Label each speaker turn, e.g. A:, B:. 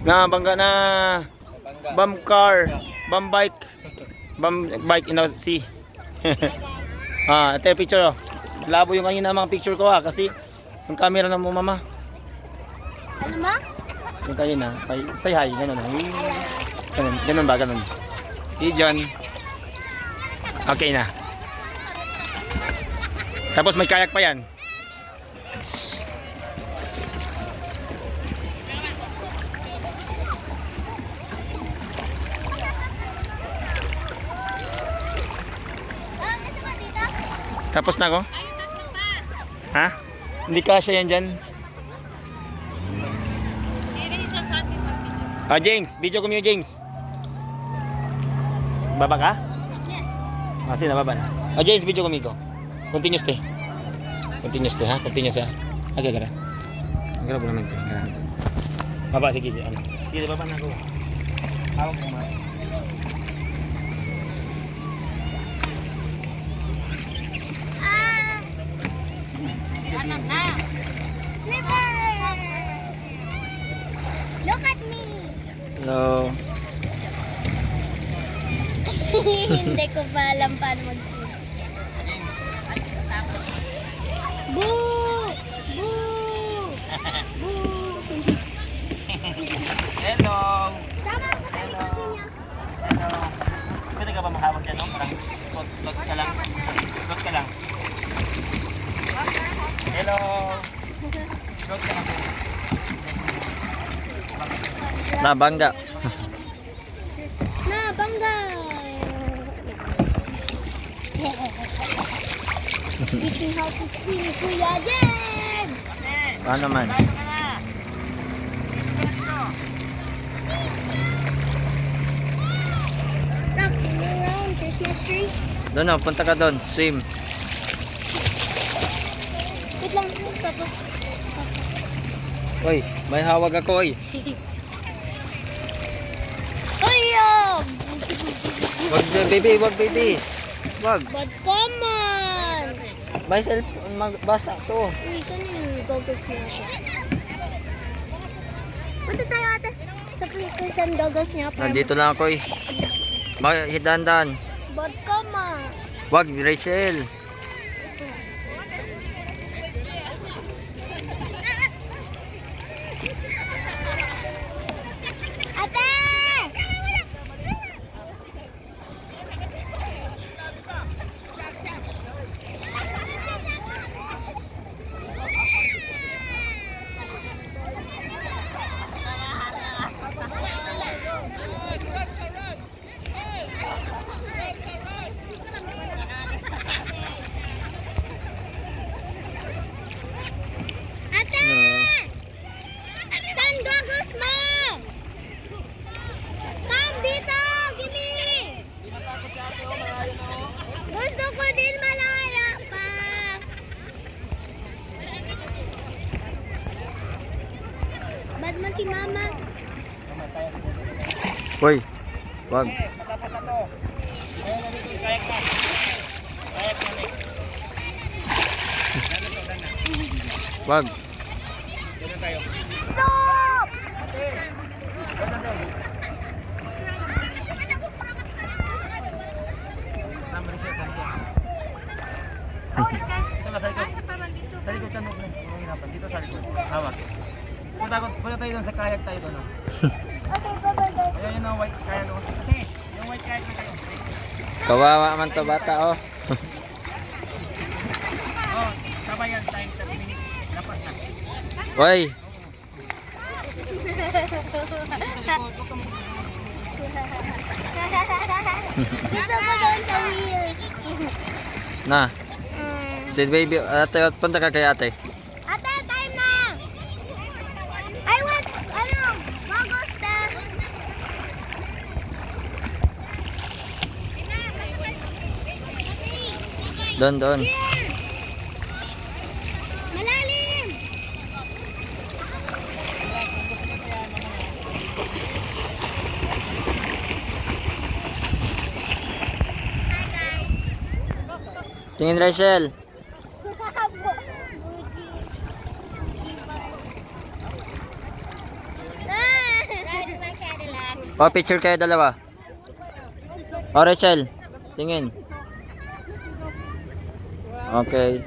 A: Na bangga na bum car, bum bike in the sea. Ito yung picture oh. Labo yung kanina mga picture ko kasi yung camera na mo mama.
B: Ano ma?
A: Yung kanina, say hi, ganun. Ganun ba, ganun. Diyan. Okay na. Tapos may kayak pa yan. Tapos na ako? Ha? Hindi kasya yan dyan. James, video ko mo James. Baba ka?
B: Yes.
A: Kasi nababa na. James, video ko ko. Continuous te. Continuous te ha? Continuous ha? Okay, gara. Gara po naman te. Gara. Baba, sige. Sige, baba na ako. Hawak mo ma.
B: Anak na. Slipper! Look at me!
A: Hello.
B: Hindi ko pa alam paano mag-swim. Boo! Boo! Boo!
A: Hello.
B: Sama ako sa likod niya.
A: Hello. Pwede ka ba mahawak yan, no? Parang float ka lang. Float ka lang. Hello. Float ka lang. Nabangga.
B: Na, bangga! Teach me how to swim, Kuya Jem!
A: Paano man?
B: Look, around Christmas tree.
A: Doon o, punta ka doon. Swim.
B: Wait lang, tapos.
A: Uy, may hawag ako oy.
B: Uy,
A: Wag baby, wag baby. Wag.
B: but come on!
A: May cellphone, magbasa to.
B: Uy, saan yung goggles niya ako? Punta tayo ate. Sa saan goggles niya ako.
A: Nandito lang ako eh. Hidandan.
B: But come on!
A: Wag, Rachel.
B: Ate! Ate! Saan goggles mo? Come dito! Gini! Gusto ko din malaya pa. Bad man si mama.
A: Uy, wag. Wag.
B: Stop!
A: Sa likod ka nung hirapan. Dito sa likod. Hawak. Punta tayo doon sa kayak tayo doon.
B: Okay, bye-bye.
A: Ayan yun ang white kayak. Yung white kayak na kayo. Kawawa man to bata oh. Oh, sabay yan time 30 minutes. Dapat na. Oy.
B: Gusto ko doon sa wheels.
A: Na. Si baby, ate, punta ka kay ate.
B: Ate, time na! I want, goggles there.
A: Doon.
B: Malalim!
A: Tingin Rachel. O, picture kayo dalawa. O, Rachel. Tingin. Okay.